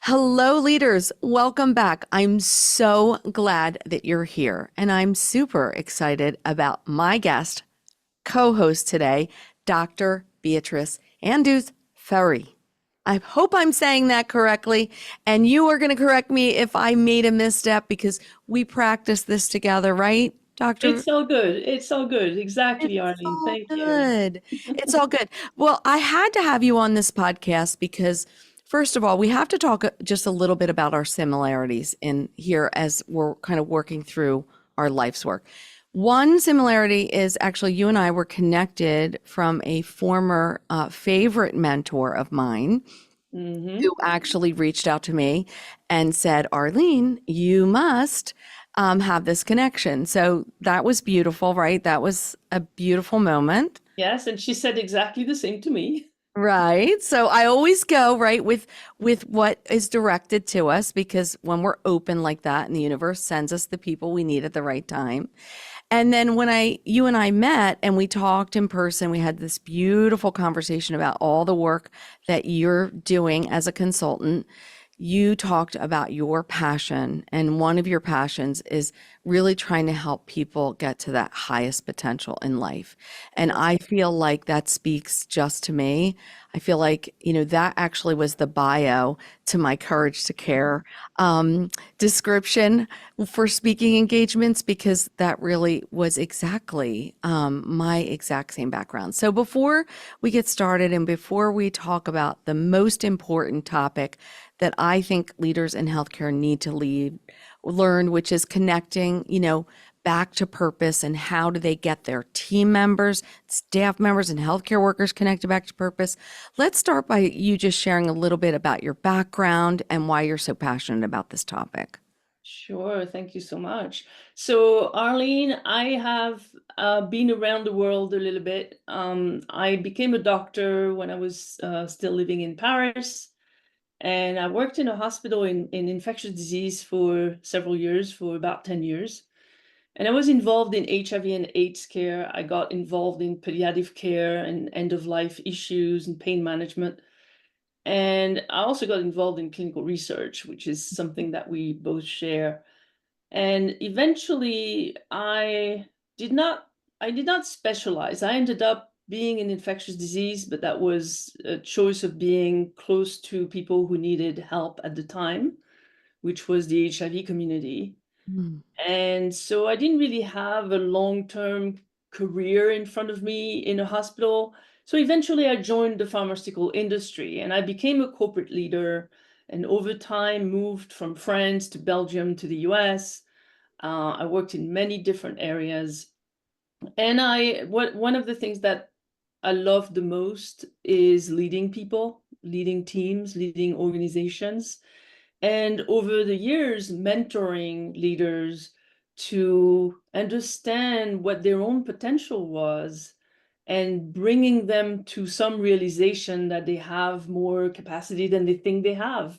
Hello, leaders. Welcome back. I'm so glad that you're here, and I'm super excited about my guest, co host today, Dr. Beatrice Anduze Faris. I hope I'm saying that correctly, and you are going to correct me if I made a misstep because we practiced this together, right, Doctor? It's all good. It's all good. It's Exactly, Arlene. all Thank you. good. It's all good. Well, I had to have you on this podcast because, first of all, we have to talk just a little bit about our similarities in here as we're kind of working through our life's work. One similarity is actually you and I were connected from a former favorite mentor of mine who Hmm. actually reached out to me and said, Arlene, you must have this connection. So that was beautiful, right? That was a beautiful moment. Yes, and she said exactly the same to me. Right. So I always go right with what is directed to us because when we're open like that and the universe sends us the people we need at the right time. And then when you and I met and we talked in person, we had this beautiful conversation about all the work that you're doing as a consultant. You talked about your passion, and one of your passions is really trying to help people get to that highest potential in life. And Yes. I feel like that speaks just to me. I feel like, that actually was the bio to my Courage to Care description for speaking engagements because that really was exactly my exact same background. So before we get started and before we talk about the most important topic that I think leaders in healthcare need to learn, which is connecting, back to purpose and how do they get their team members, staff members, and healthcare workers connected back to purpose. Let's start by you just sharing a little bit about your background and why you're so passionate about this topic. Sure. Thank you so much. So, Arlene, I have been around the world a little bit. I became a doctor when I was still living in Paris, and I worked in a hospital in infectious disease for several years, for about 10 years. And I was involved in HIV and AIDS care. I got involved in palliative care and end of life issues and pain management. And I also got involved in clinical research, which is something that we both share. And eventually did not I did not specialize. I ended up being in infectious disease, but that was a choice of being close to people who needed help at the time, which was the HIV community. Mm. And so I didn't really have a long-term career in front of me in a hospital. So eventually I joined the pharmaceutical industry and I became a corporate leader and over time moved from France to Belgium to the US. I worked in many different areas. And one of the things that I love the most is leading people, leading teams, leading organizations and over the years mentoring leaders to understand what their own potential was and bringing them to some realization that they have more capacity than they think they have.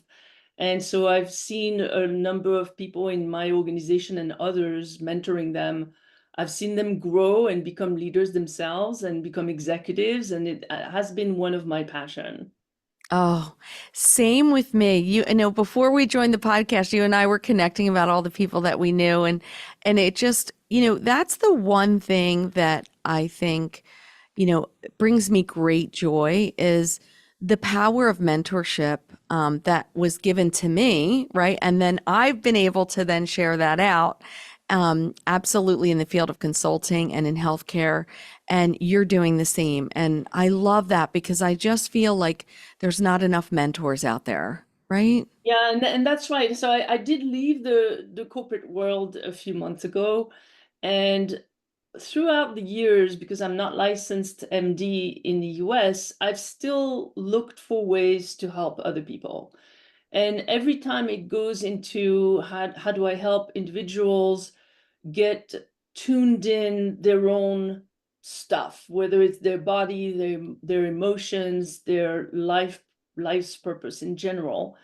And so I've seen a number of people in my organization and others mentoring them. I've seen them grow and become leaders themselves and become executives, and it has been one of my passion. Oh, same with me. Before we joined the podcast, you and I were connecting about all the people that we knew and it just, that's the one thing that I think, brings me great joy is the power of mentorship that was given to me, right? And then I've been able to then share that out absolutely in the field of consulting and in healthcare. And you're doing the same. And I love that because I just feel like there's not enough mentors out there, right? Yeah, and that's right. So I did leave the corporate world a few months ago, and throughout the years, because I'm not licensed MD in the US, I've still looked for ways to help other people. And every time it goes into how do I help individuals get tuned in their own stuff, whether it's their body, their emotions, their life's purpose in general.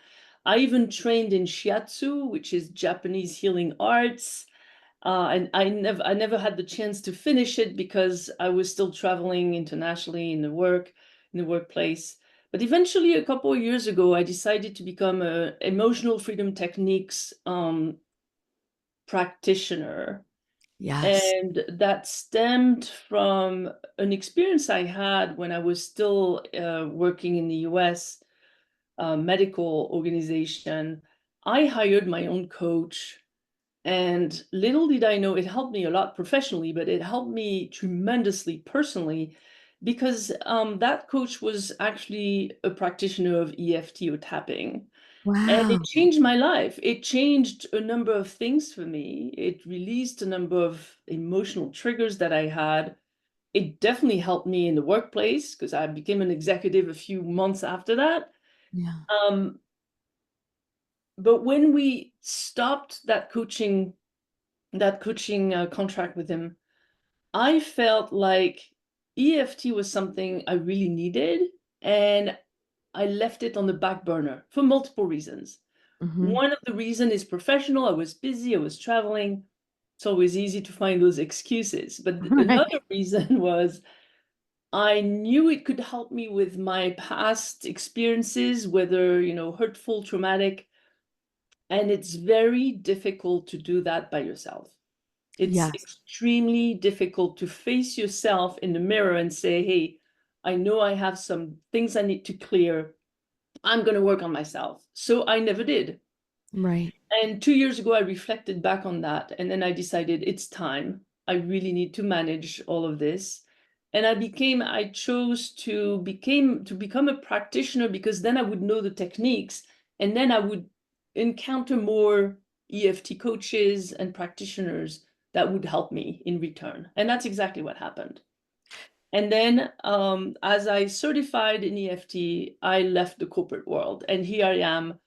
I even trained in shiatsu, which is Japanese healing arts. And I never had the chance to finish it because I was still traveling internationally in the workplace. But eventually, a couple of years ago, I decided to become a emotional freedom techniques practitioner. Yes. And that stemmed from an experience I had when I was still working in the US medical organization. I hired my own coach, and little did I know it helped me a lot professionally, but it helped me tremendously personally because that coach was actually a practitioner of EFT or tapping. And it Wow. changed my life. It changed a number of things for me. It released a number of emotional triggers that I had. It definitely helped me in the workplace because I became an executive a few months after that. Yeah. Um, but when we stopped that coaching contract with him, I felt like EFT was something I really needed, and I left it on the back burner for multiple reasons. Hmm. One of the reasons is professional. I was busy, I was traveling. It's always easy to find those excuses. But Right. another reason was I knew it could help me with my past experiences, whether, hurtful, traumatic, and it's very difficult to do that by yourself. It's Yes. extremely difficult to face yourself in the mirror and say, hey, I know I have some things I need to clear. I'm going to work on myself. So I never did. Right. And 2 years ago, I reflected back on that. And then I decided it's time. I really need to manage all of this. And I chose to become a practitioner because then I would know the techniques and then I would encounter more EFT coaches and practitioners that would help me in return. And that's exactly what happened. And then, as I certified in EFT, I left the corporate world. And here I am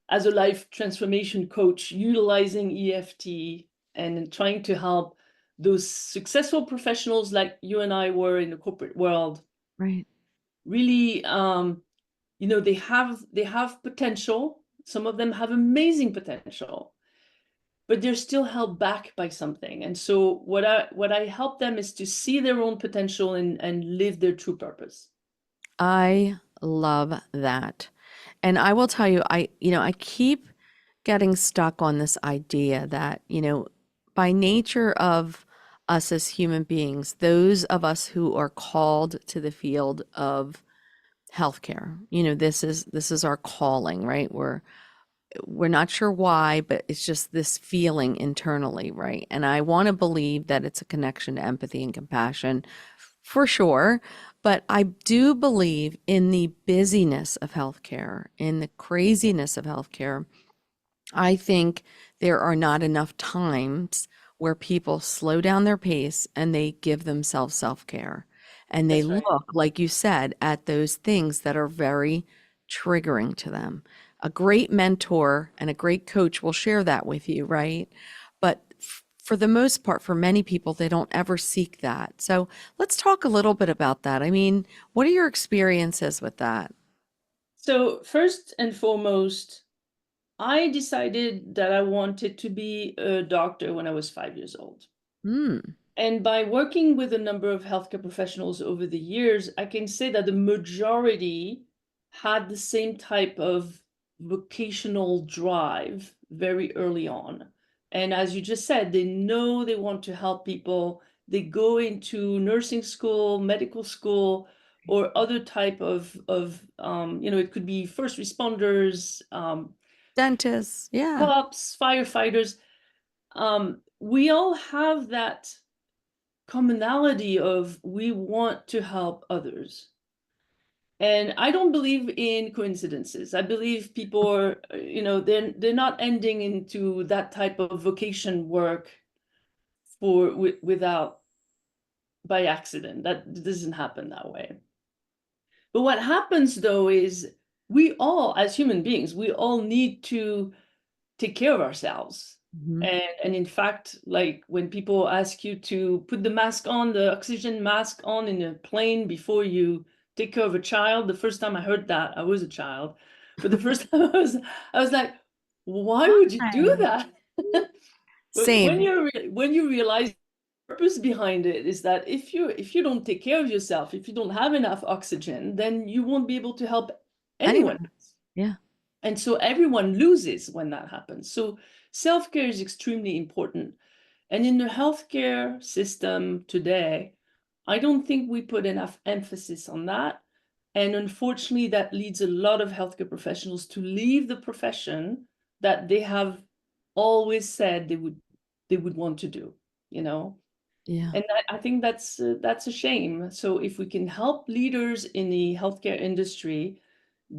as a life transformation coach, utilizing EFT and trying to help those successful professionals like you and I were in the corporate world. Right. Really, they have potential. Some of them have amazing potential, but they're still held back by something. And so what I help them is to see their own potential and live their true purpose. I love that. And I will tell you, I keep getting stuck on this idea that, by nature of us as human beings, those of us who are called to the field of healthcare, this is our calling, right? We're not sure why, but it's just this feeling internally, right? And I want to believe that it's a connection to empathy and compassion for sure. But I do believe in the busyness of healthcare, in the craziness of healthcare. I think there are not enough times where people slow down their pace and they give themselves self care. And they That's right. look, like you said, at those things that are very triggering to them. A great mentor and a great coach will share that with you, right? But for the most part, for many people, they don't ever seek that. So let's talk a little bit about that. I mean, what are your experiences with that? So first and foremost, I decided that I wanted to be a doctor when I was 5 years old. Hmm. And by working with a number of healthcare professionals over the years, I can say that the majority had the same type of vocational drive very early on. And as you just said, they know they want to help people. They go into nursing school, medical school, or other type of it could be first responders, Dentists. Yeah. cops, firefighters. We all have that commonality of we want to help others. And I don't believe in coincidences. I believe people are, they're not ending into that type of vocation work without by accident. That doesn't happen that way. But what happens though is we all, as human beings, we all need to take care of ourselves. Mhm. And in fact, like when people ask you to put the mask on, the oxygen mask on in a plane before you take care of a child, the first time I heard that, I was a child. But the first time I was like, why would you do Why? that? But Same. when you realize purpose behind it is that if you don't take care of yourself, if you don't have enough oxygen, then you won't be able to help anyone Anyone. else. Yeah. And so everyone loses when that happens. So self-care is extremely important. And in the healthcare system today, I don't think we put enough emphasis on that. And unfortunately, that leads a lot of healthcare professionals to leave the profession that they have always said they would want to do, you know. Yeah. And I think that's a shame. So if we can help leaders in the healthcare industry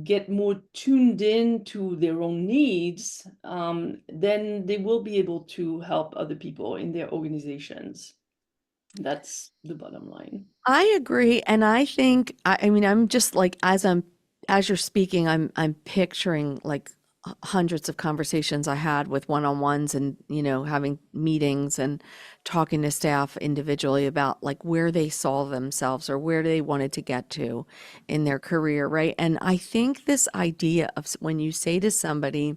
get more tuned in to their own needs, then they will be able to help other people in their organizations. That's the bottom line. I agree, and I think I mean I'm just like as you're speaking, I'm picturing like hundreds of conversations I had with one-on-ones and having meetings and talking to staff individually about like where they saw themselves or where they wanted to get to in their career, right? And I think this idea of when you say to somebody,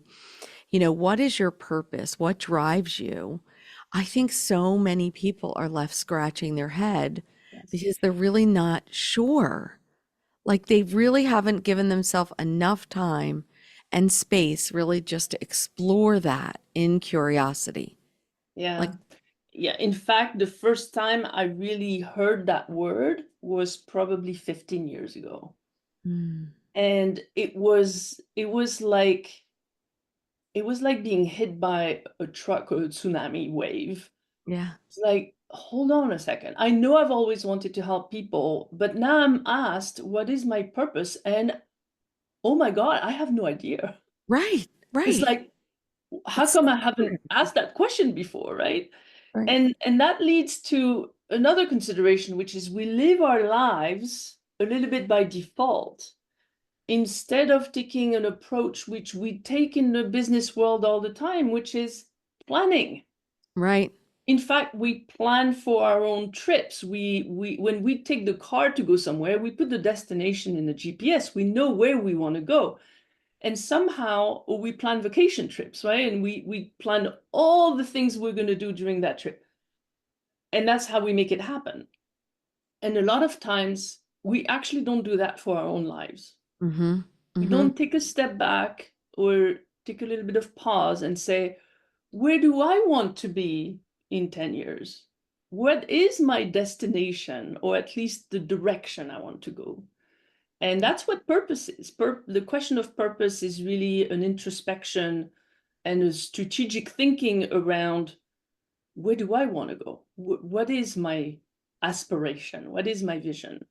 what is your purpose? What drives you? I think so many people are left scratching their head Yes. because they're really not sure. Like they really haven't given themselves enough time and space really just to explore that in curiosity. Like, Yeah. Yeah. In fact, the first time I really heard that word was probably 15 years ago. mm, And it was like being hit by a truck or a tsunami wave. yeah, It's like, hold on a second. I know I've always wanted to help people, but now I'm asked, what is my purpose? And oh my God, I have no idea. right, It's right. like, how It's come so I haven't hard. asked that question before, right? Right, And that leads to another consideration, which is we live our lives a little bit by default instead of taking an approach which we take in the business world all the time, which is planning. right, In fact, we plan for our own trips. We when we take the car to go somewhere, we put the destination in the GPS. We know where we want to go. And somehow or we plan vacation trips, right? And we plan all the things we're going to do during that trip. And that's how we make it happen. And a lot of times we actually don't do that for our own lives. mm-hmm, We mm-hmm, don't take a step back or take a little bit of pause and say, where do I want to be in 10 years? What is my destination, or at least the direction I want to go? And that's what purpose is. The question of purpose is really an introspection and a strategic thinking around where do I want to go? What is my aspiration? What is my vision?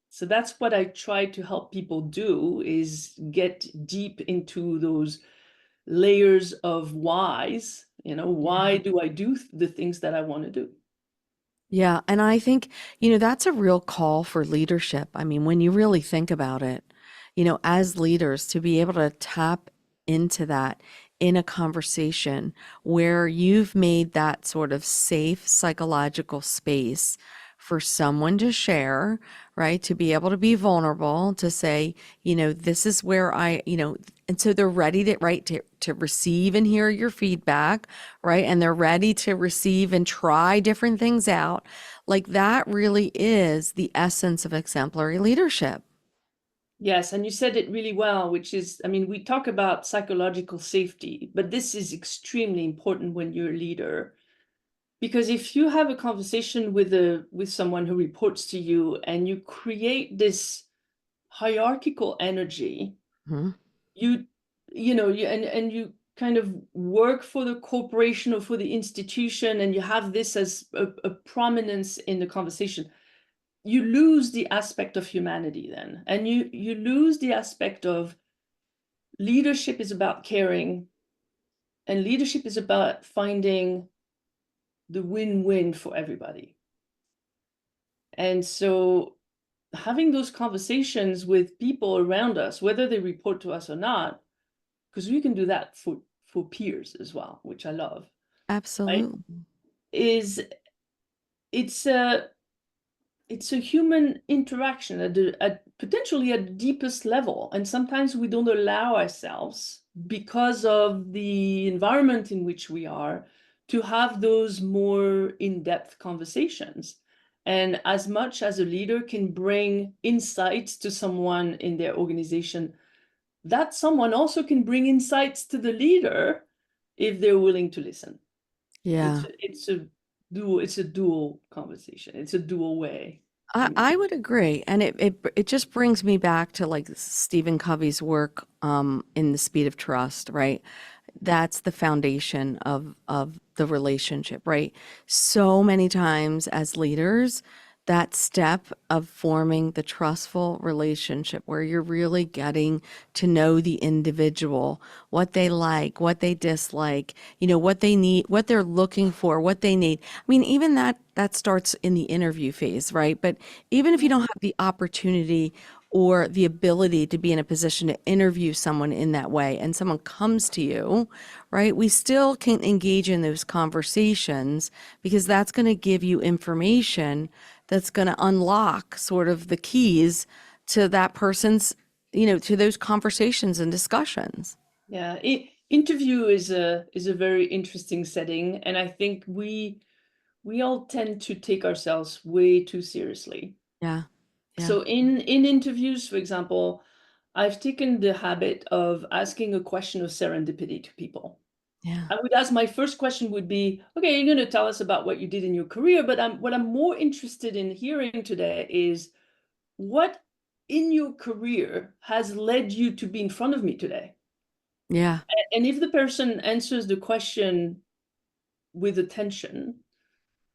So that's what I try to help people do, is get deep into those layers of whys. Why yeah. do I do the things that I want to do? Yeah, and I think, that's a real call for leadership. I mean, when you really think about it, as leaders, to be able to tap into that in a conversation where you've made that sort of safe psychological space for someone to share, right? To be able to be vulnerable, to say, this is where and so they're ready to, right, to receive and hear your feedback, right? And they're ready to receive and try different things out. Like that really is the essence of exemplary leadership. Yes, and you said it really well, which is, I mean, we talk about psychological safety, but this is extremely important when you're a leader. Because if you have a conversation with someone who reports to you and you create this hierarchical energy, Mhm. you and you kind of work for the corporation or for the institution, and you have this as a prominence in the conversation, you lose the aspect of humanity then, and you lose the aspect of leadership is about caring, and leadership is about finding the win-win for everybody. And so having those conversations with people around us, whether they report to us or not, because we can do that for peers as well, which I love, right? Absolutely. Is it's a it's a human interaction at potentially at the deepest level, and sometimes we don't allow ourselves, because of the environment in which we are, to have those more in-depth conversations. And as much as a leader can bring insights to someone in their organization, that someone also can bring insights to the leader if they're willing to listen. Yeah. It's a dual conversation. It's a dual way for me. I would agree. And it just brings me back to like Stephen Covey's work in The Speed of Trust, right? That's the foundation of the relationship, right? So many times as leaders, that step of forming the trustful relationship where you're really getting to know the individual, what they like, what they dislike, what they need, what they're looking for, what they need. I mean, even that starts in the interview phase, right? But even if you don't have the opportunity or the ability to be in a position to interview someone in that way and someone comes to you, right? We still can engage in those conversations because that's going to give you information that's going to unlock sort of the keys to that person's, to those conversations and discussions. Yeah, interview is a very interesting setting, and I think we all tend to take ourselves way too seriously. Yeah. Yeah. So in interviews, for example, I've taken the habit of asking a question of serendipity to people. Yeah. I would ask, my first question would be, okay, you're going to tell us about what you did in your career, but what I'm more interested in hearing today is what in your career has led you to be in front of me today? Yeah. And if the person answers the question with attention,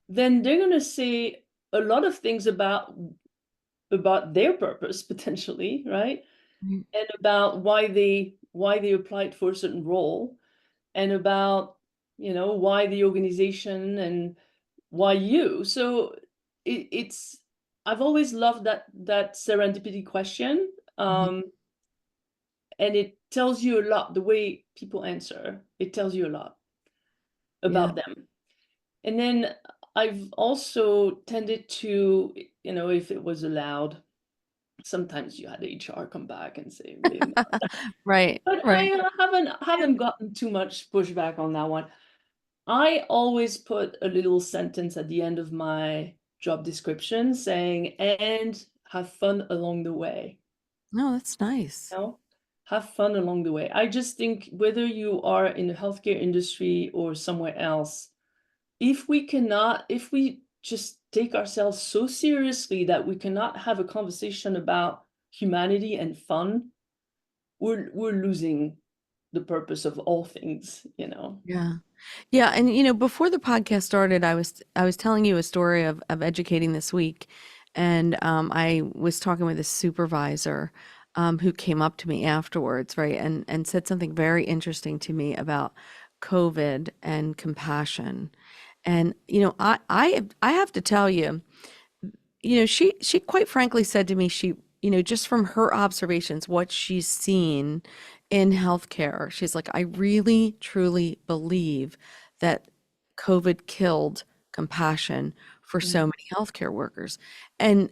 then they're going to say a lot of things about their purpose potentially, right? Mm. And about why they applied for a certain role, and about why the organization and why you. So it's I've always loved that serendipity question, Mhm. and it tells you a lot. The way people answer, it tells you a lot Yeah. about them. And then I've also tended to, if it was allowed, sometimes you had HR come back and say, "Really not." Right. But Right. I haven't gotten too much pushback on that one. I always put a little sentence at the end of my job description saying, "and have fun along the way." No, that's nice. You know, have fun along the way. I just think whether you are in the healthcare industry or somewhere else, if we just take ourselves so seriously that we cannot have a conversation about humanity and fun, we're losing the purpose of all things. Yeah. Yeah, and before the podcast started, I was telling you a story of educating this week, and I was talking with a supervisor who came up to me afterwards, right, and said something very interesting to me about COVID and compassion, and I have to tell you, she quite frankly said to me, just from her observations, what she's seen in healthcare, she's like, I really truly believe that COVID killed compassion for so Mm, many healthcare workers. And,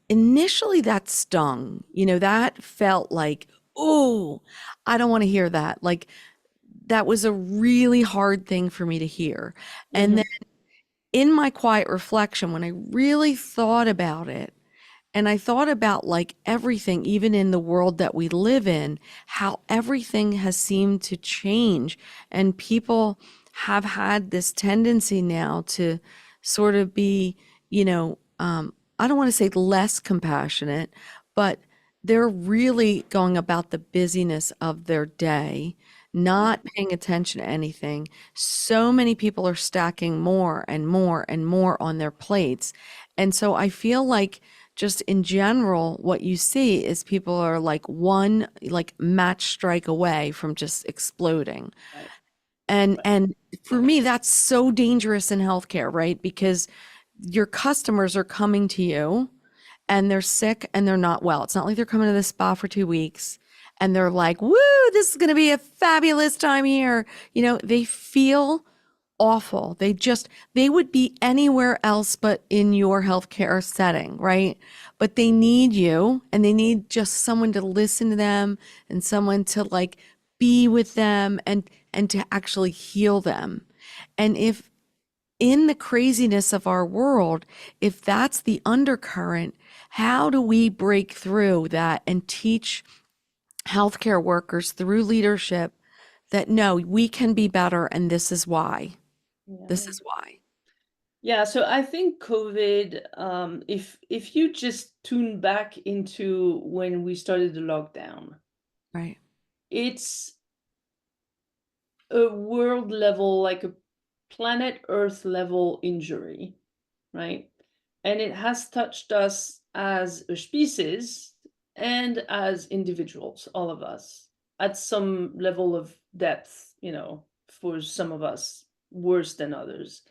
initially that stung, that felt like, oh, I don't want to hear that. Like that was a really hard thing for me to hear. And mhm, in my quiet reflection, when I really thought about it, and I thought about like everything, even in the world that we live in, how everything has seemed to change. And people have had this tendency now to sort of be, I don't want to say less compassionate, but they're really going about the busyness of their day, yeah, not paying attention to anything. So many people are stacking more and more and more on their plates. And so I feel like just in general, what you see is people are like one like match strike away from just exploding. right, right, And for me, that's so dangerous in healthcare, right? Because your customers are coming to you and they're sick and they're not well. It's not like they're coming to the spa for 2 weeks and they're like, woo, this is going to be a fabulous time here. They feel awful. They would be anywhere else but in your healthcare setting, right? But they need you and they need just someone to listen to them and someone to like be with them and to actually heal them. And if in the craziness of our world, if that's the undercurrent, how do we break through that and teach healthcare workers through leadership that no, we can be better and this is why. This Yeah. is why. Yeah, so I think COVID, if you just tune back into when we started the lockdown, Right. it's a world level, like a planet Earth level injury, right? And it has touched us as a species and as individuals, all of us, at some level of depth, for some of us, worse than others.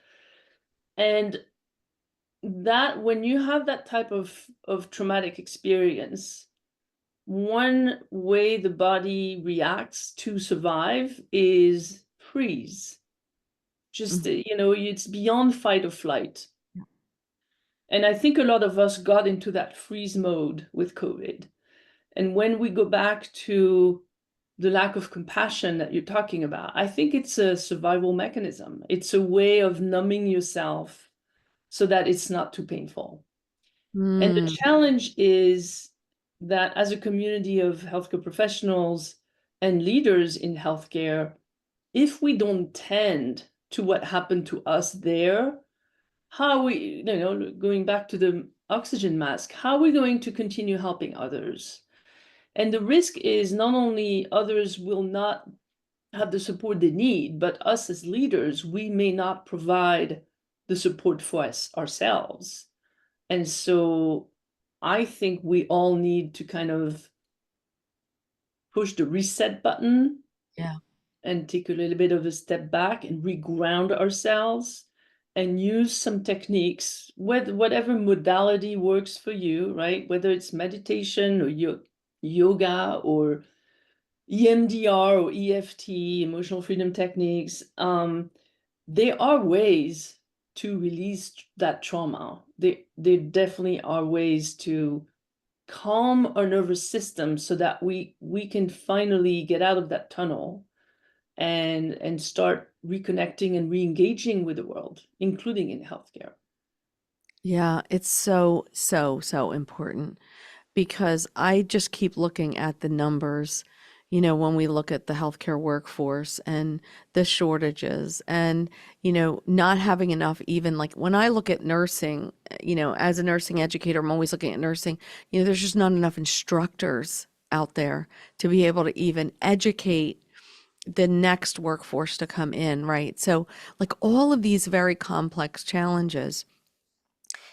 And that when you have that type of traumatic experience, one way the body reacts to survive is freeze. Just, Mhm. it's beyond fight or flight. And I think a lot of us got into that freeze mode with COVID. And when we go back to the lack of compassion that you're talking about, I think it's a survival mechanism. It's a way of numbing yourself so that it's not too painful. And the Mm, challenge is that as a community of healthcare professionals and leaders in healthcare, if we don't tend to what happened to us there, how are we, going back to the oxygen mask, how are we going to continue helping others? And the risk is not only others will not have the support they need, but us as leaders, we may not provide the support for us ourselves. And so I think we all need to kind of push the reset button yeah. and take a little bit of a step back and reground ourselves and use some techniques, whatever modality works for you, right? Whether it's meditation or yoga or EMDR or EFT, emotional freedom techniques. There are ways to release that trauma. There definitely are ways to calm our nervous system so that we can finally get out of that tunnel and start reconnecting and re-engaging with the world, including in healthcare. Yeah, it's so, so, so important because I just keep looking at the numbers, when we look at the healthcare workforce and the shortages and, not having enough, even like when I look at nursing, as a nursing educator, I'm always looking at nursing, there's just not enough instructors out there to be able to even educate the next workforce to come in, right? So, like all of these very complex challenges,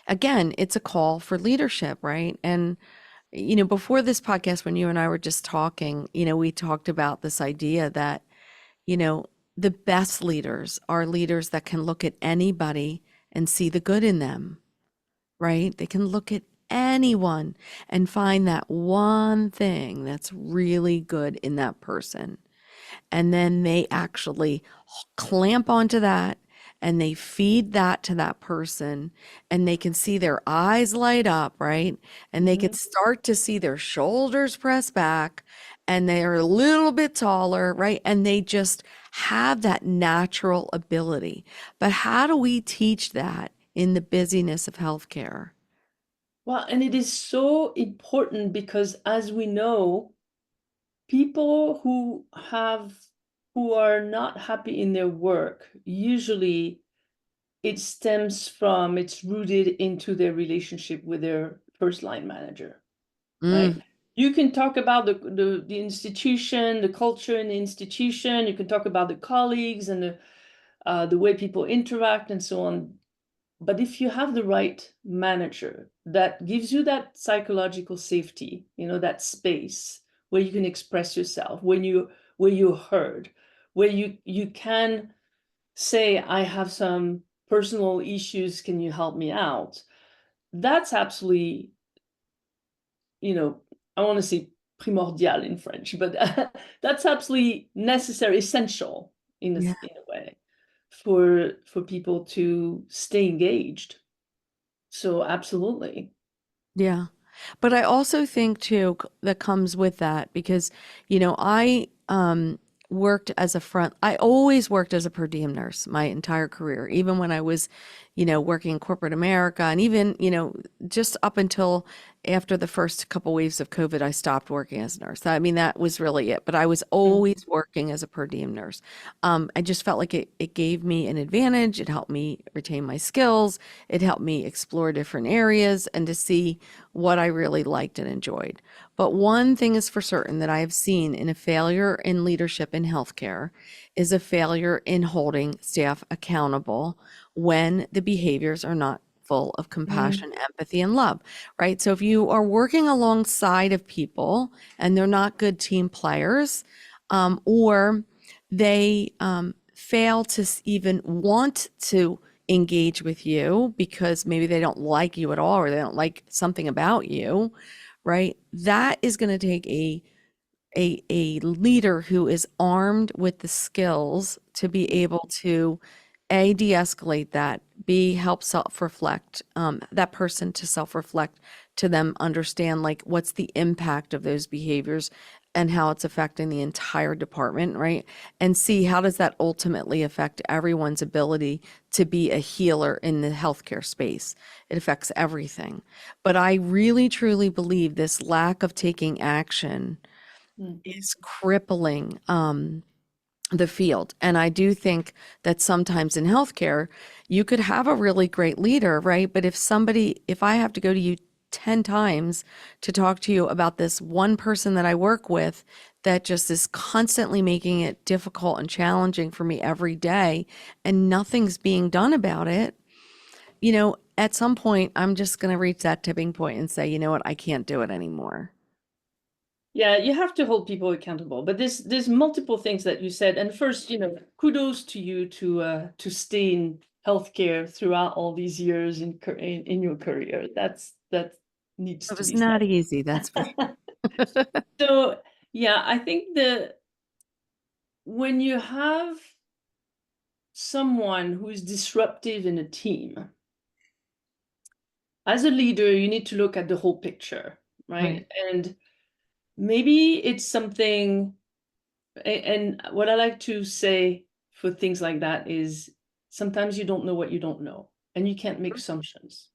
again, it's a call for leadership, right? And, before this podcast, when you and I were just talking, we talked about this idea that, you know, the best leaders are leaders that can look at anybody and see the good in them, right? They can look at anyone and find that one thing that's really good in that person. And then they actually clamp onto that and they feed that to that person and they can see their eyes light up, right? And they Mhm. can start to see their shoulders press back and they're a little bit taller, right? And they just have that natural ability. But how do we teach that in the busyness of healthcare? Well, and it is so important because as we know, people who are not happy in their work, usually it's rooted into their relationship with their first line manager, right? Mm, You can talk about the institution, the culture in the institution, you can talk about the colleagues and the way people interact and so on. But if you have the right manager that gives you that psychological safety, that space where you can express yourself, where you're heard, where you can say, I have some personal issues, can you help me out? That's absolutely, you know, I want to say primordial in French, but that's absolutely necessary, essential yeah. in a way for people to stay engaged. So absolutely. Yeah. But I also think too that comes with that because, I worked as a front, I always worked as a per diem nurse my entire career, even when I was, working in corporate America, and even, just up until after the first couple waves of COVID, I stopped working as a nurse. I mean, that was really it. But I was Mm. always working as a per diem nurse. I just felt like it gave me an advantage. It helped me retain my skills. It helped me explore different areas and to see what I really liked and enjoyed. But one thing is for certain that I have seen in a failure in leadership in healthcare is a failure in holding staff accountable when the behaviors are not full of Mm. compassion, empathy, and love, right? So if you are working alongside of people and they're not good team players, or they fail to even want to engage with you because maybe they don't like you at all or they don't like something about you, right? That is going to take a leader who is armed with the skills to be able to a de-escalate that, b help self-reflect, that person to self-reflect, to them understand like what's the impact of those behaviors and how it's affecting the entire department, right? And see how does that ultimately affect everyone's ability to be a healer in the healthcare space. It affects everything. But I really truly believe this lack of taking action Mm. is crippling the field. And I do think that sometimes in healthcare, you could have a really great leader, right? But if I have to go to you 10 times to talk to you about this one person that I work with that just is constantly making it difficult and challenging for me every day, and nothing's being done about it, at some point, I'm just going to reach that tipping point and say, you know what, I can't do it anymore. Yeah, you have to hold people accountable. But there's multiple things that you said. And first, kudos to you to stay in healthcare throughout all these years in your career. That needs It to was be not said. easy, that's for sure. So yeah, I think when you have someone who is disruptive in a team, as a leader, you need to look at the whole picture, Right. right? And maybe it's something, and what I like to say for things like that is sometimes you don't know what you don't know, and you can't make assumptions.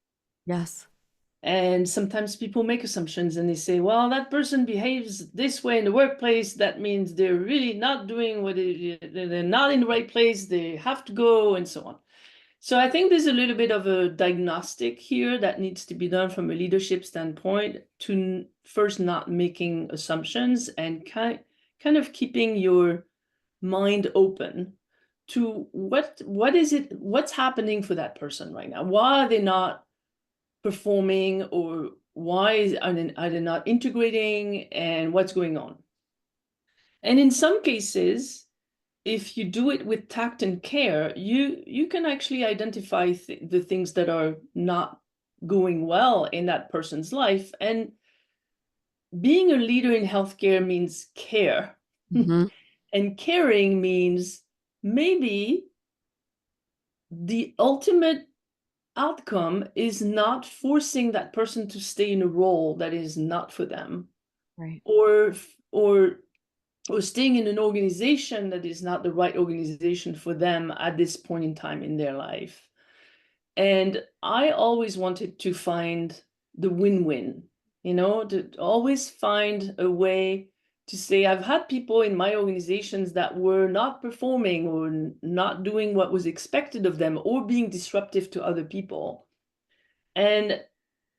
Yes. And sometimes people make assumptions and they say, well, that person behaves this way in the workplace. That means they're really not doing they're not in the right place. They have to go, and so on. So I think there's a little bit of a diagnostic here that needs to be done from a leadership standpoint to first not making assumptions and kind of keeping your mind open to what's happening for that person right now. Why are they not performing, or are they not integrating, and what's going on? And in some cases, if you do it with tact and care, you can actually identify the things that are not going well in that person's life. And being a leader in healthcare means care. Hmm. And caring means maybe the ultimate outcome is not forcing that person to stay in a role that is not for them, Right. or or or staying in an organization that is not the right organization for them at this point in time in their life. And I always wanted to find the win-win, to always find a way to say, I've had people in my organizations that were not performing or not doing what was expected of them or being disruptive to other people. And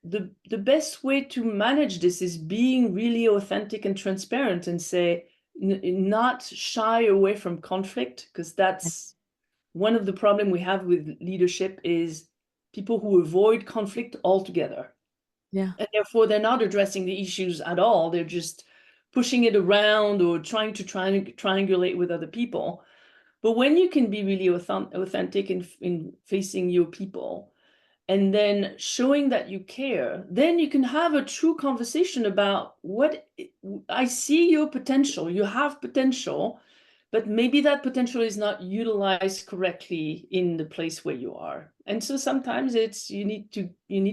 the best way to manage this is being really authentic and transparent and say, not shy away from conflict, because that's one of the problem we have with leadership is people who avoid conflict altogether. Yeah. And therefore, they're not addressing the issues at all. They're just pushing it around or trying to triangulate with other people. But when you can be really authentic in facing your people, and then showing that you care, then you can have a true conversation about what I see your potential. You have potential, but maybe that potential is not utilized correctly in the place where you are. And so sometimes it's you need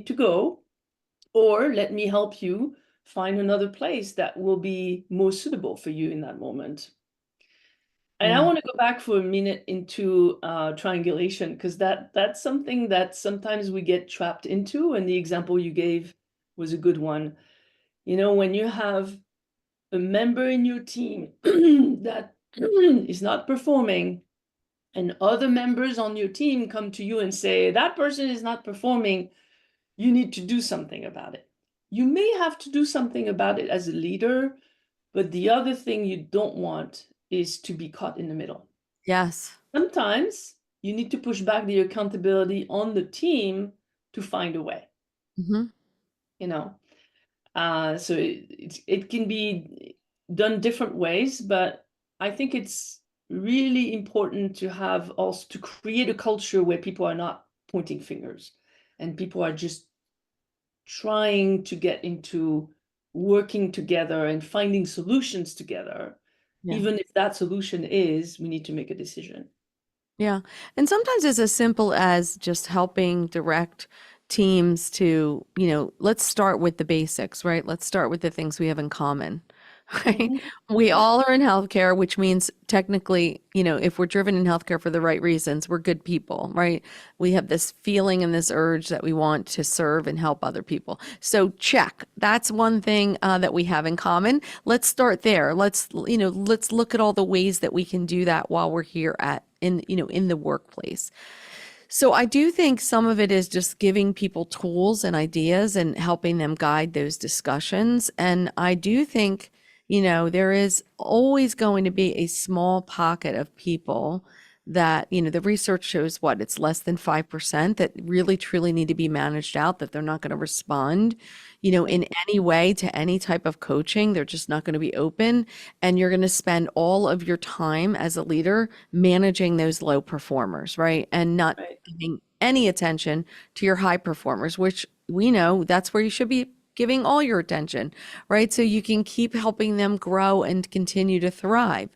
to go, or let me help you find another place that will be more suitable for you in that moment. And I Yeah. want to go back for a minute into triangulation, because that's something that sometimes we get trapped into, and the example you gave was a good one. You know, when you have a member in your team that is not performing, and other members on your team come to you and say, that person is not performing, you need to do something about it. You may have to do something about it as a leader, but the other thing you don't want is to be caught in the middle. Yes. Sometimes you need to push back the accountability on the team to find a way, Hmm. you know. So it can be done different ways, but I think it's really important to have also to create a culture where people are not pointing fingers and people are just trying to get into working together and finding solutions together, Yeah. even if that solution is we need to make a decision. Yeah. And sometimes it's as simple as just helping direct teams to, let's start with the basics, right? Let's start with the things we have in common, right? Mhm. We Yeah, all are in healthcare, which means technically, if we're driven in healthcare for the right reasons, we're good people, right? We have this feeling and this urge that we want to serve and help other people. So check. That's one thing that we have in common. Let's start there. Let's look at all the ways that we can do that while we're here in the workplace. So I do think some of it is just giving people tools and ideas and helping them guide those discussions. And I do think, there is always going to be a small pocket of people that, the research shows what it's less than 5% that really truly need to be managed out, that they're not going to respond, in any way to any type of coaching. They're just not going to be open. And you're going to spend all of your time as a leader managing those low performers, right? And not right. giving any attention to your high performers, which we know that's where you should be giving all your attention, right? So you can keep helping them grow and continue to thrive.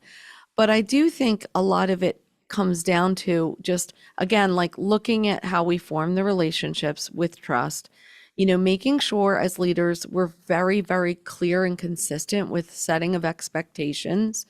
But I do think a lot of it comes down to just, again, like looking at how we form the relationships with trust, making sure as leaders we're very, very clear and consistent with setting of expectations,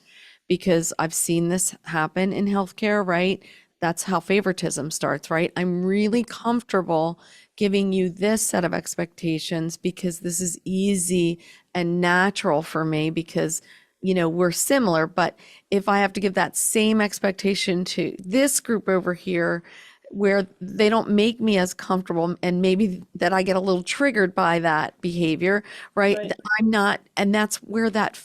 because I've seen this happen in healthcare, right? That's how favoritism starts, right? I'm really comfortable giving you this set of expectations because this is easy and natural for me because, we're similar. But if I have to give that same expectation to this group over here, where they don't make me as comfortable and maybe that I get a little triggered by that behavior, right? Right. I'm not, and that's where that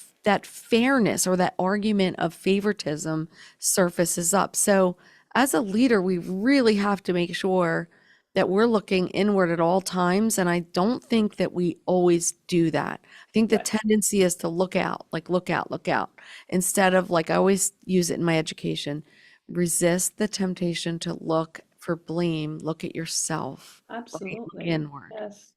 fairness or that argument of favoritism surfaces up. So as a leader, we really have to make sure that we're looking inward at all times. And I don't think that we always do that. I think the Right. tendency is to look out, like look out, instead of, like I always use it in my education, resist the temptation to look for blame, look at yourself, right? Look Absolutely. inward, Yes.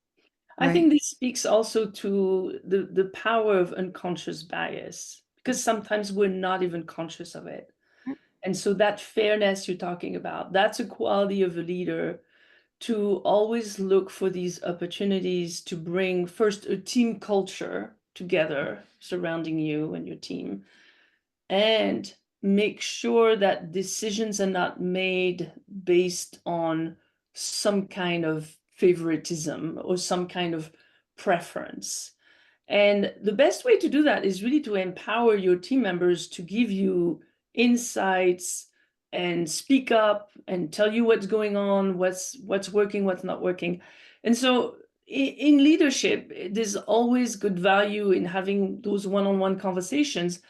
I right? think this speaks also to the power of unconscious bias, because sometimes we're not even conscious of it. And so that fairness you're talking about, that's a quality of a leader, to always look for these opportunities to bring first a team culture together surrounding you and your team, and make sure that decisions are not made based on some kind of favoritism or some kind of preference. And the best way to do that is really to empower your team members to give you insights and speak up and tell you what's going on, what's working, what's not working. And so in leadership, there's always good value in having those one-on-one conversations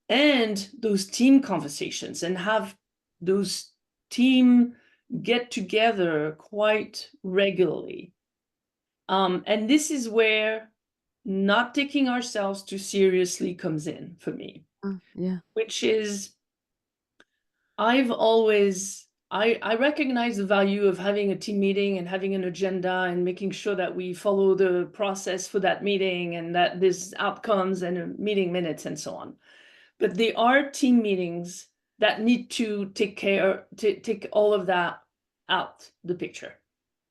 and those team conversations, and have those team get together quite regularly. And this is where not taking ourselves too seriously comes in for me, Yeah. which is I recognize the value of having a team meeting and having an agenda and making sure that we follow the process for that meeting and that there's outcomes and meeting minutes and so on. But there are team meetings that need to take all of that out the picture.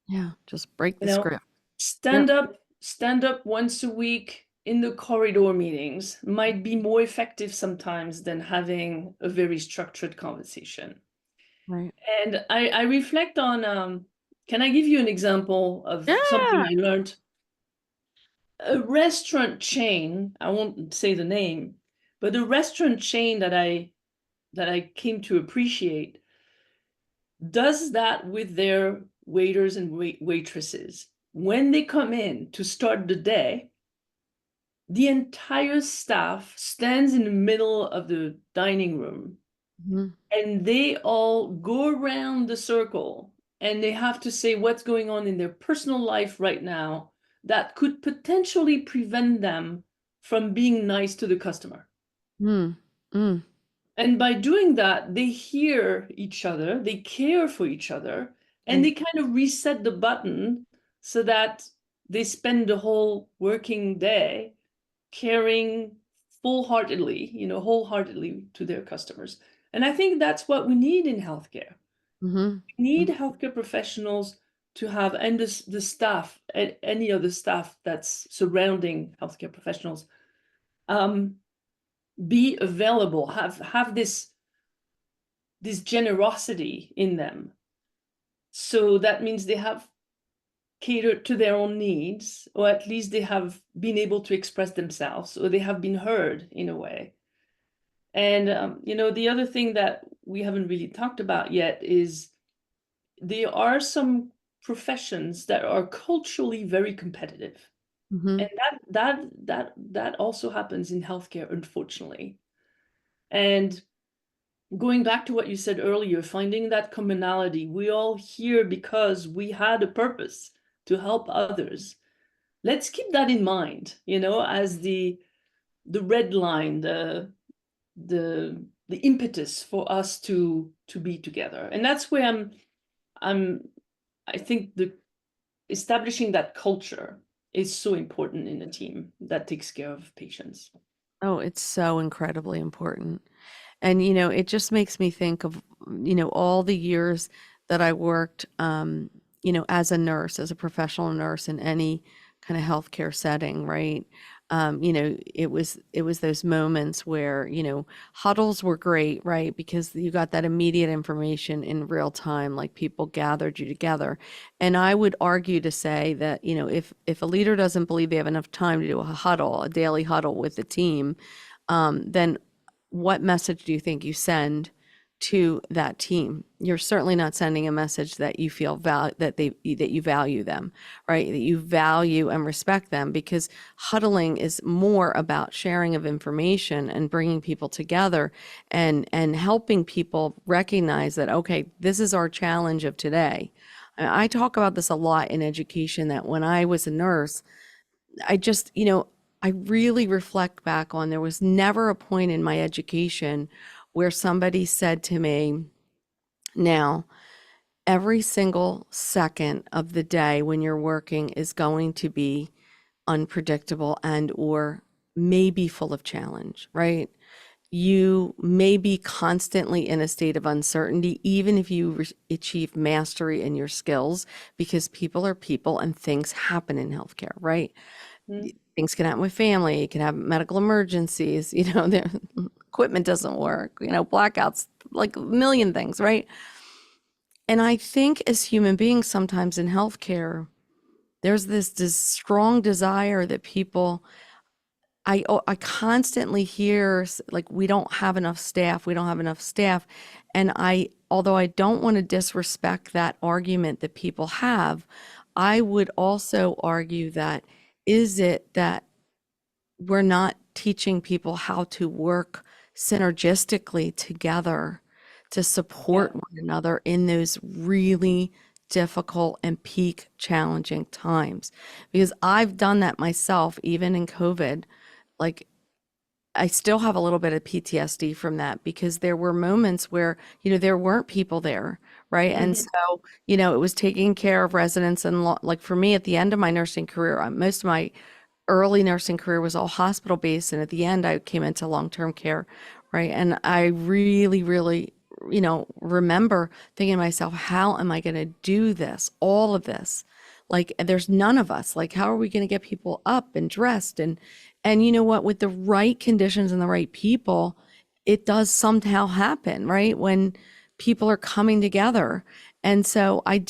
Yeah. Just break You the know, script. stand Yep. up, stand up once a week, in the corridor meetings might be more effective sometimes than having a very structured conversation. Right. And I reflect on, can I give you an example of something Yeah. I learned? A restaurant chain, I won't say the name, but a restaurant chain that I came to appreciate does that with their waiters and waitresses. When they come in to start the day, the entire staff stands in the middle of the dining room Mhm. and they all go around the circle and they have to say what's going on in their personal life right now that could potentially prevent them from being nice to the customer. Mm. Mm. And by doing that, they hear each other, they care for each other, and they Right. kind of reset the button so that they spend the whole working day caring full-heartedly, wholeheartedly to their customers. And I think that's what we need in healthcare. Mhm. We need Mm. healthcare professionals to have, and the staff, and any other staff that's surrounding healthcare professionals, um, be available, have this generosity in them. So that means they have catered to their own needs, or at least they have been able to express themselves, or they have been heard in a way. And the other thing that we haven't really talked about yet is there are some professions that are culturally very competitive, Mhm. and that also happens in healthcare, unfortunately. And going back to what you said earlier, finding that commonality, we all here because we had a purpose to help others. Let's keep that in mind, as the red line, the impetus for us to be together. And that's where I'm I think the establishing that culture is so important in a team that takes care of patients. Oh, it's so incredibly important. And, it just makes me think of, all the years that I worked, as a nurse, as a professional nurse in any kind of healthcare setting, right? It was those moments where, huddles were great, right? Because you got that immediate information in real time, like people gathered you together. And I would argue to say that, if a leader doesn't believe they have enough time to do a huddle, a daily huddle with the team, then what message do you think you send to that team? You're certainly not sending a message that you feel that you value them, right? That you value and respect them, because huddling is more about sharing of information and bringing people together and helping people recognize that, okay, this is our challenge of today. I talk about this a lot in education, that when I was a nurse, I just, I really reflect back on, there was never a point in my education where somebody said to me, now, every single second of the day when you're working is going to be unpredictable and or maybe full of challenge, right? You may be constantly in a state of uncertainty, even if you achieve mastery in your skills, because people are people and things happen in healthcare, right? Mm. Things can happen with family. You can have medical emergencies, their equipment doesn't work, blackouts, like a million things, right? And I think as human beings, sometimes in healthcare, there's this strong desire that people, I constantly hear like, we don't have enough staff, we don't have enough staff. And although I don't want to disrespect that argument that people have, I would also argue that, is it that we're not teaching people how to work synergistically together to support Yeah. one another in those really difficult and peak challenging times? Because I've done that myself, even in COVID. Like, I still have a little bit of PTSD from that, because there were moments where, there weren't people there, right? And Mhm. so, it was taking care of residents. And like for me, at the end of my nursing career, most of my early nursing career was all hospital based, and at the end I came into long-term care, right? And I really, really, remember thinking to myself, how am I going to do this, all of this? Like, there's none of us. Like, how are we going to get people up and dressed And you know what? With the right conditions and the right people, it does somehow happen, right? When people are coming together. And so I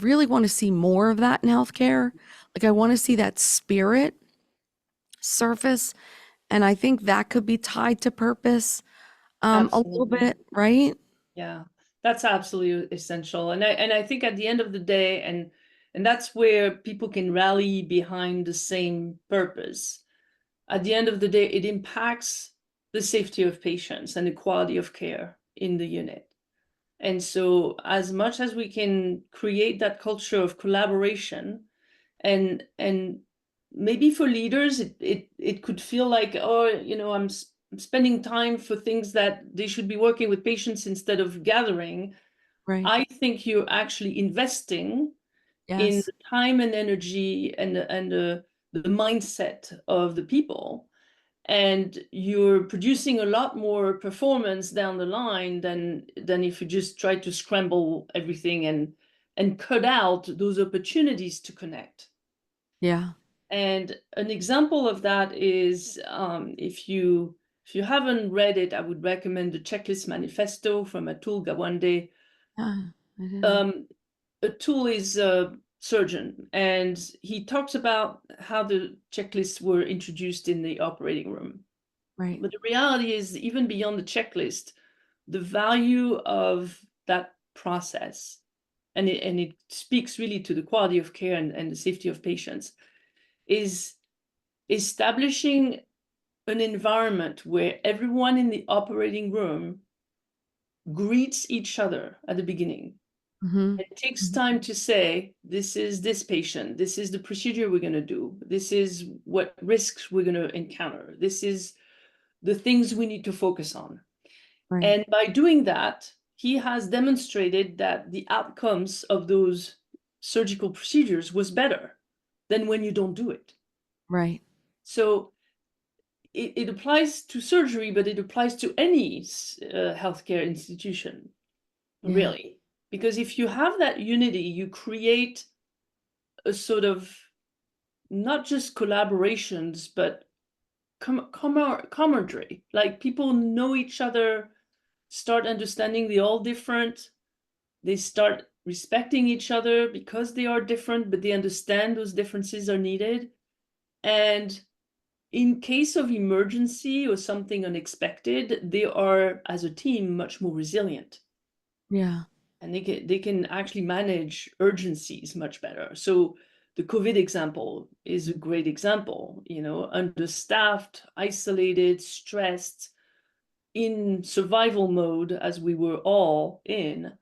really want to see more of that in healthcare. Like I want to see that spirit surface. And I think that could be tied to purpose, a little Absolutely. bit, right? Yeah, that's absolutely essential. And I think at the end of the day, and that's where people can rally behind the same purpose. At the end of the day, it impacts the safety of patients and the quality of care in the unit. And so as much as we can create that culture of collaboration, and maybe for leaders it could feel like, oh, I'm spending time for things that they should be working with patients instead of gathering. Right. I think you're actually investing in Yes. the time and energy and the mindset of the people, and you're producing a lot more performance down the line than if you just try to scramble everything and cut out those opportunities to connect. Yeah. And an example of that is, if you haven't read it, I would recommend the Checklist Manifesto from Atul Gawande. Yeah. I didn't. Um, Atul is a surgeon, and he talks about how the checklists were introduced in the operating room. Right. But the reality is, even beyond the checklist, the value of that process, and it speaks really to the quality of care and the safety of patients, is establishing an environment where everyone in the operating room greets each other at the beginning. Mm-hmm. It takes time to say, this is this patient, this is the procedure we're going to do, this is what risks we're going to encounter, this is the things we need to focus on. Right. And by doing that, he has demonstrated that the outcomes of those surgical procedures was better than when you don't do it. Right. So it applies to surgery, but it applies to any healthcare institution, Yeah. really. Because if you have that unity, you create a sort of not just collaborations, but camaraderie. Like people know each other, start understanding they're all different. They start respecting each other because they are different, but they understand those differences are needed. And in case of emergency or something unexpected, they are, as a team, much more resilient. Yeah. And they can actually manage urgencies much better. So the COVID example is a great example, understaffed, isolated, stressed, in survival mode as we were all in.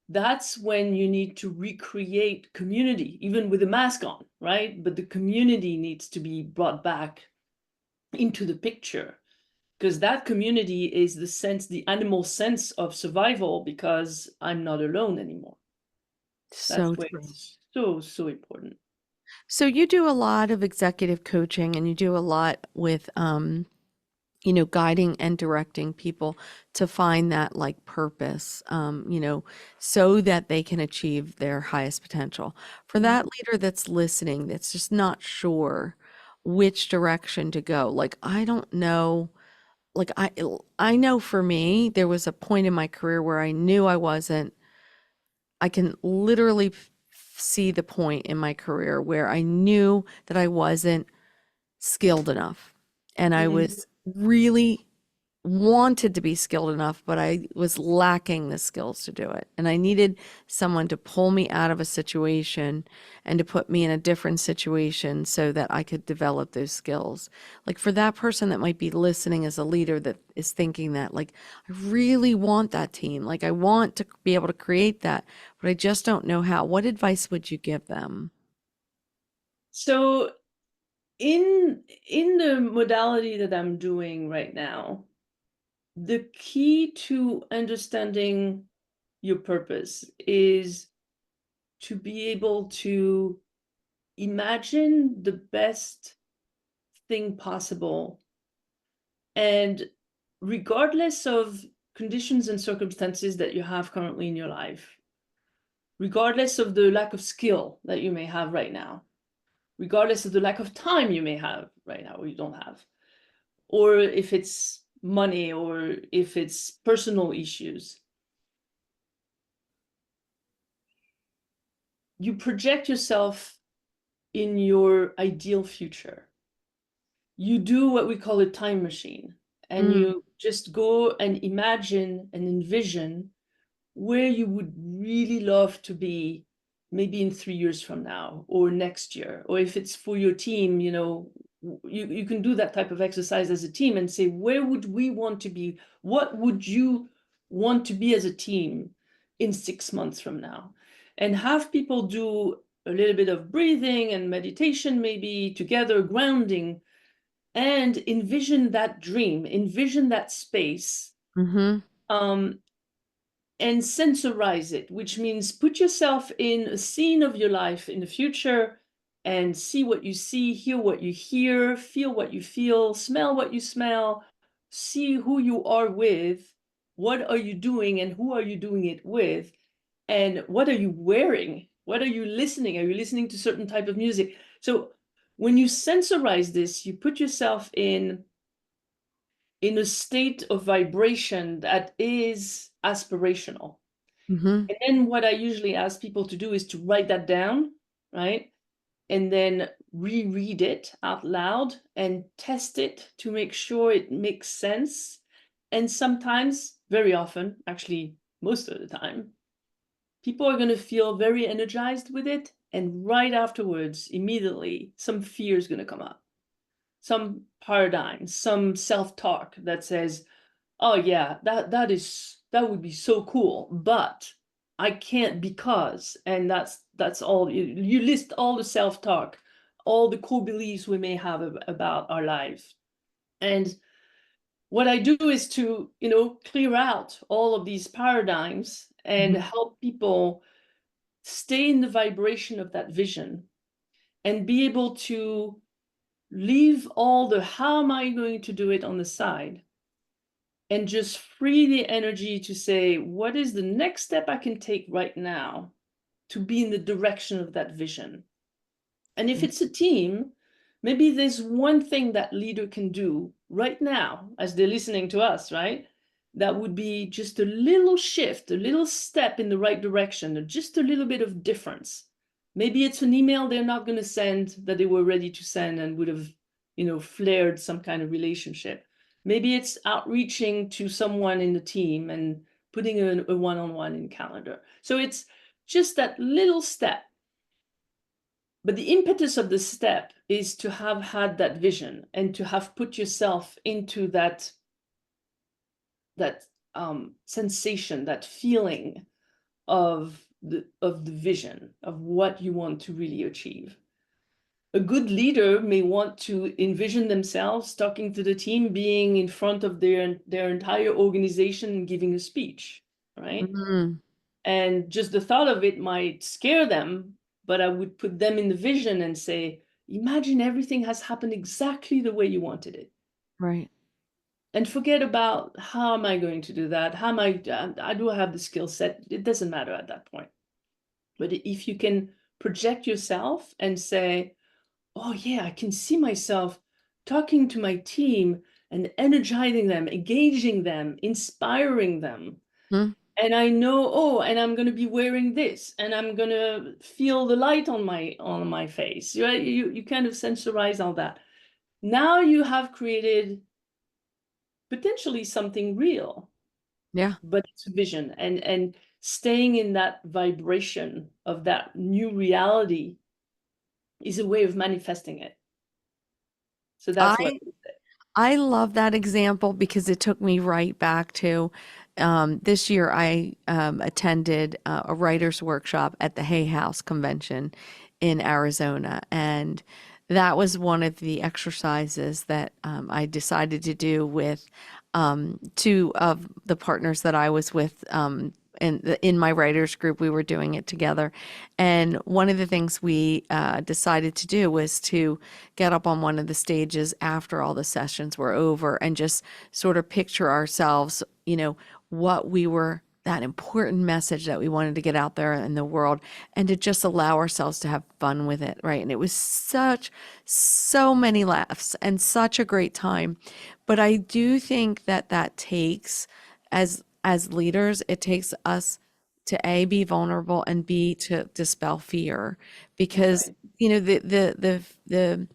That's when you need to recreate community, even with a mask on, right? But the community needs to be brought back into the picture, because that community is the animal sense of survival, because I'm not alone anymore. That's So where true. it's so, so important. So you do a lot of executive coaching and you do a lot with guiding and directing people to find that like purpose, so that they can achieve their highest potential. For Mhm. that leader that's listening, that's just not sure which direction to go. Like, I don't know, like I know for me, there was a point in my career where I knew I can literally see the point in my career where I knew that I wasn't skilled enough. And I Mhm. was really wanted to be skilled enough, but I was lacking the skills to do it. And I needed someone to pull me out of a situation and to put me in a different situation so that I could develop those skills. Like for that person that might be listening as a leader that is thinking that, like, I really want that team. Like, I want to be able to create that, but I just don't know how. What advice would you give them? So in the modality that I'm doing right now, the key to understanding your purpose is to be able to imagine the best thing possible. And regardless of conditions and circumstances that you have currently in your life, regardless of the lack of skill that you may have right now, regardless of the lack of time you may have right now or you don't have, or if it's money or if it's personal issues. You project yourself in your ideal future. You do what we call a time machine, and Mm, you just go and imagine and envision where you would really love to be, maybe in 3 years from now or next year. Or if it's for your team, you can do that type of exercise as a team and say, where would we want to be? What would you want to be as a team in 6 months from now? And have people do a little bit of breathing and meditation, maybe together, grounding, and envision that dream, envision that space. mm-hmm, Um, and sensorize it, which means put yourself in a scene of your life in the future and see what you see, hear what you hear, feel what you feel, smell what you smell, see who you are with, what are you doing and who are you doing it with, and what are you wearing? What are you listening? Are you listening to certain type of music? So when you sensorize this, you put yourself in a state of vibration that is aspirational. mm-hmm, And then what I usually ask people to do is to write that down, right? And then reread it out loud and test it to make sure it makes sense. And sometimes, very often, actually, most of the time, people are going to feel very energized with it. And right afterwards, immediately, some fear is going to come up, some paradigm, some self-talk that says, oh yeah, that would be so cool, but I can't because, and that's all. You list all the self-talk, all the core beliefs we may have about our life. And what I do is to, clear out all of these paradigms and mm-hmm. help people stay in the vibration of that vision and be able to leave all the how am I going to do it on the side and just free the energy to say, what is the next step I can take right now to be in the direction of that vision? And if it's a team, maybe there's one thing that leader can do right now as they're listening to us, right? That would be just a little shift, a little step in the right direction, or just a little bit of difference. Maybe it's an email they're not going to send that they were ready to send and would have, flared some kind of relationship. Maybe it's outreaching to someone in the team and putting a one-on-one in calendar. So it's just that little step. But the impetus of the step is to have had that vision and to have put yourself into that sensation, that feeling of the vision of what you want to really achieve. A good leader may want to envision themselves talking to the team, being in front of their entire organization and giving a speech, right? Mm-hmm. And just the thought of it might scare them, but I would put them in the vision and say, imagine everything has happened exactly the way you wanted it. Right. And forget about how am I going to do that? How am I do have the skill set? It doesn't matter at that point. But if you can project yourself and say, oh yeah, I can see myself talking to my team and energizing them, engaging them, inspiring them. Mm-hmm. And I know, oh, and I'm going to be wearing this, and I'm going to feel the light on my face. Right? You kind of sensorize all that. Now you have created potentially something real, Yeah. but it's a vision, and staying in that vibration of that new reality is a way of manifesting it. So that's what. I I love that example because it took me right back to this year. I attended a writer's workshop at the Hay House Convention in Arizona, and that was one of the exercises that I decided to do with two of the partners that I was with. In my writers group, we were doing it together. And one of the things we decided to do was to get up on one of the stages after all the sessions were over and just sort of picture ourselves, what we were that important message that we wanted to get out there in the world and to just allow ourselves to have fun with it, right? And it was so many laughs and such a great time. But I do think that that takes, as leaders, it takes us to A, be vulnerable, and B, to dispel fear. Because, Right.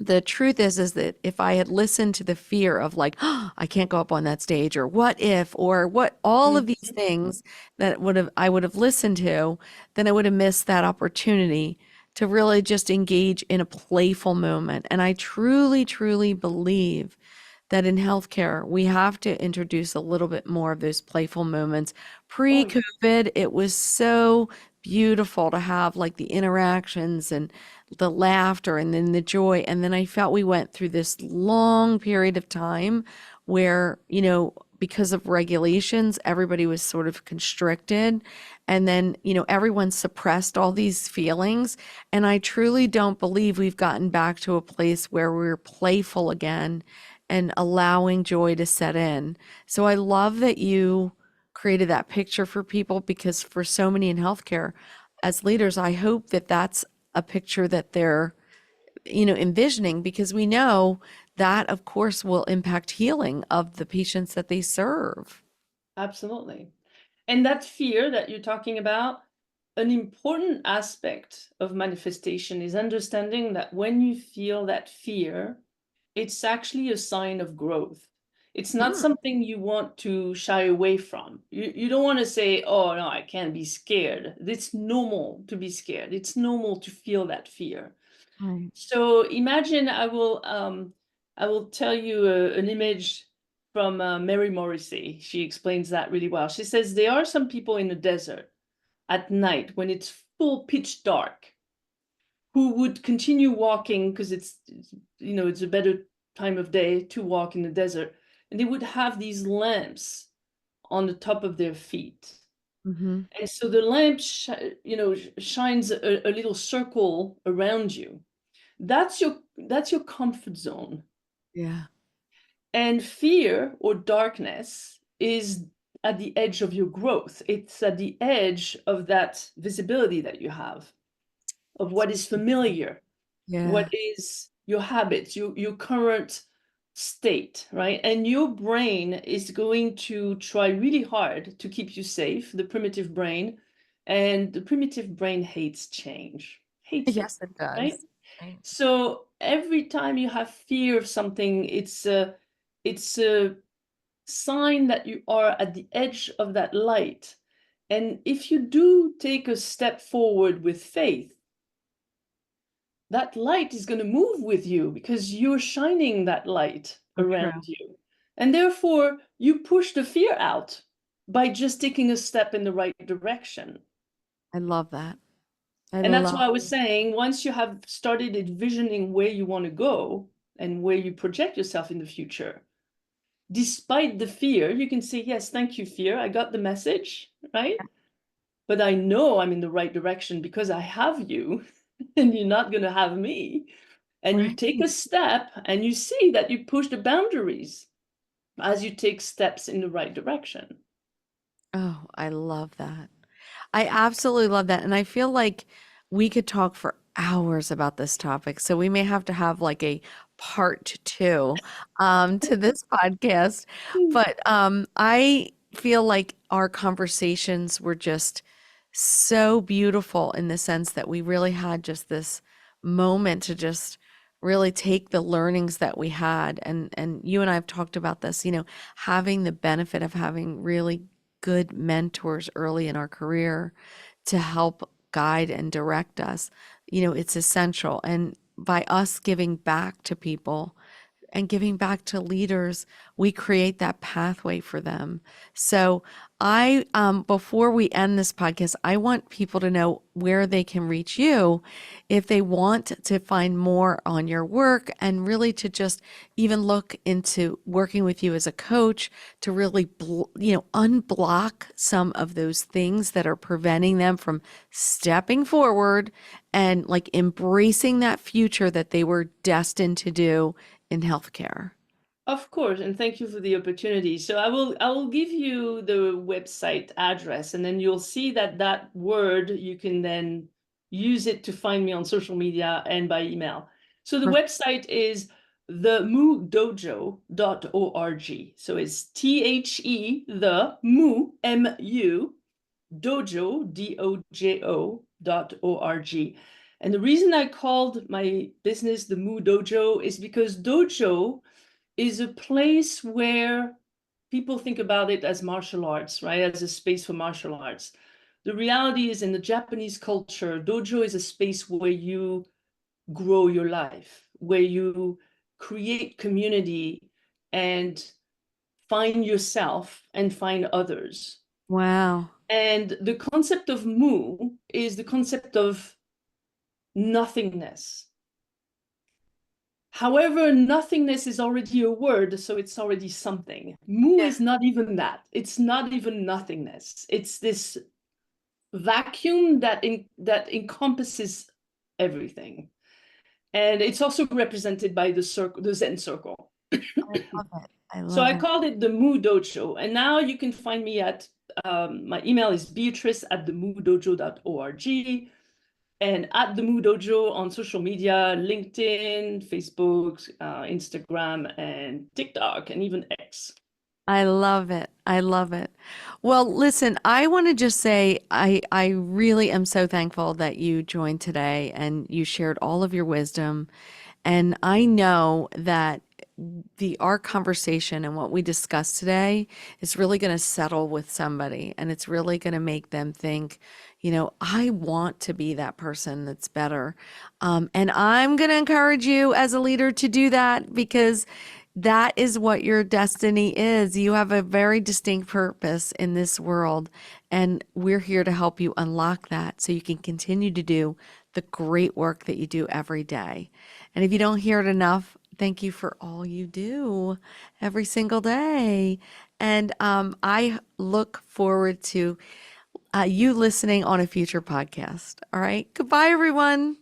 the truth is that if I had listened to the fear of like, oh, I can't go up on that stage, or what if, or what, all of these Mhm. things that I would have listened to, then I would have missed that opportunity to really just engage in a playful moment. And I truly, truly believe that in healthcare, we have to introduce a little bit more of those playful moments. Oh, yeah. Pre-COVID, it was so beautiful to have like the interactions and the laughter and then the joy. And then I felt we went through this long period of time where, because of regulations, everybody was sort of constricted. And then, everyone suppressed all these feelings. And I truly don't believe we've gotten back to a place where we're playful again and allowing joy to set in. So I love that you created that picture for people, because for so many in healthcare, as leaders, I hope that that's a picture that they're, envisioning, because we know that, of course, will impact healing of the patients that they serve. Absolutely. And that fear that you're talking about, an important aspect of manifestation is understanding that when you feel that fear, it's actually a sign of growth. It's not Mm, something you want to shy away from. You don't want to say, oh, no, I can't be scared. It's normal to be scared. It's normal to feel that fear. right. So imagine I will tell you an image from Mary Morrissey. She explains that really well. She says there are some people in the desert at night when it's full pitch dark who would continue walking because it's a better time of day to walk in the desert, and they would have these lamps on the top of their feet. Mm-hmm. And so the lamp shines a little circle around you. That's your comfort zone. Yeah. And fear or darkness is at the edge of your growth. It's at the edge of that visibility that you have, of what is familiar, what Yeah. is your habits, your current state, right? And your brain is going to try really hard to keep you safe, the primitive brain. And the primitive brain hates change, hates it, Yes, it right? does. Right. So every time you have fear of something, it's a sign that you are at the edge of that light. And if you do take a step forward with faith, that light is going to move with you because you're shining that light So true. around you. And therefore, you push the fear out by just taking a step in the right direction. I love that. I And that's why love. I was saying, once you have started envisioning where you want to go and where you project yourself in the future, despite the fear, you can say, yes, thank you, fear. I got the message, right? But I know I'm in the right direction because I have you, and you're not going to have me. And you Right. take a step and you see that you push the boundaries as you take steps in the right direction. Oh, I love that. I absolutely love that. And I feel like we could talk for hours about this topic. So we may have to have like a part two to this podcast. But I feel like our conversations were just so beautiful in the sense that we really had just this moment to just really take the learnings that we had. And you and I have talked about this, having the benefit of having really good mentors early in our career to help guide and direct us. It's essential. And by us giving back to people and giving back to leaders, we create that pathway for them. So before we end this podcast, I want people to know where they can reach you if they want to find more on your work, and really to just even look into working with you as a coach to really, unblock some of those things that are preventing them from stepping forward and like embracing that future that they were destined to do in healthcare. Of course, and thank you for the opportunity. So I will give you the website address, and then you'll see that that word you can then use it to find me on social media and by email. So the website is themudojo.org. So it's the mu dojo dojo.org. And the reason I called my business the Mu Dojo is because dojo is a place where people think about it as martial arts, right? As a space for martial arts. The reality is, in the Japanese culture, dojo is a space where you grow your life, where you create community and find yourself and find others. Wow. And the concept of mu is the concept of nothingness. However, nothingness is already a word, so it's already something. Mu Yeah. is not even that. It's not even nothingness. It's this vacuum that encompasses everything. And it's also represented by the circle, the Zen circle. I love it. I So love I it. called it the Mu Dojo. And now you can find me at, my email is Beatrice at themudojo.org, and at the Mu Dojo on social media, LinkedIn, Facebook, Instagram, and TikTok, and even X. I love it. I love it. Well, listen, I want to just say I really am so thankful that you joined today and you shared all of your wisdom. And I know that our conversation and what we discussed today is really going to settle with somebody, and it's really going to make them think, I want to be that person that's better. And I'm going to encourage you as a leader to do that, because that is what your destiny is. You have a very distinct purpose in this world, and we're here to help you unlock that so you can continue to do the great work that you do every day. And if you don't hear it enough, thank you for all you do every single day. And I look forward to you listening on a future podcast. All right. Goodbye, everyone.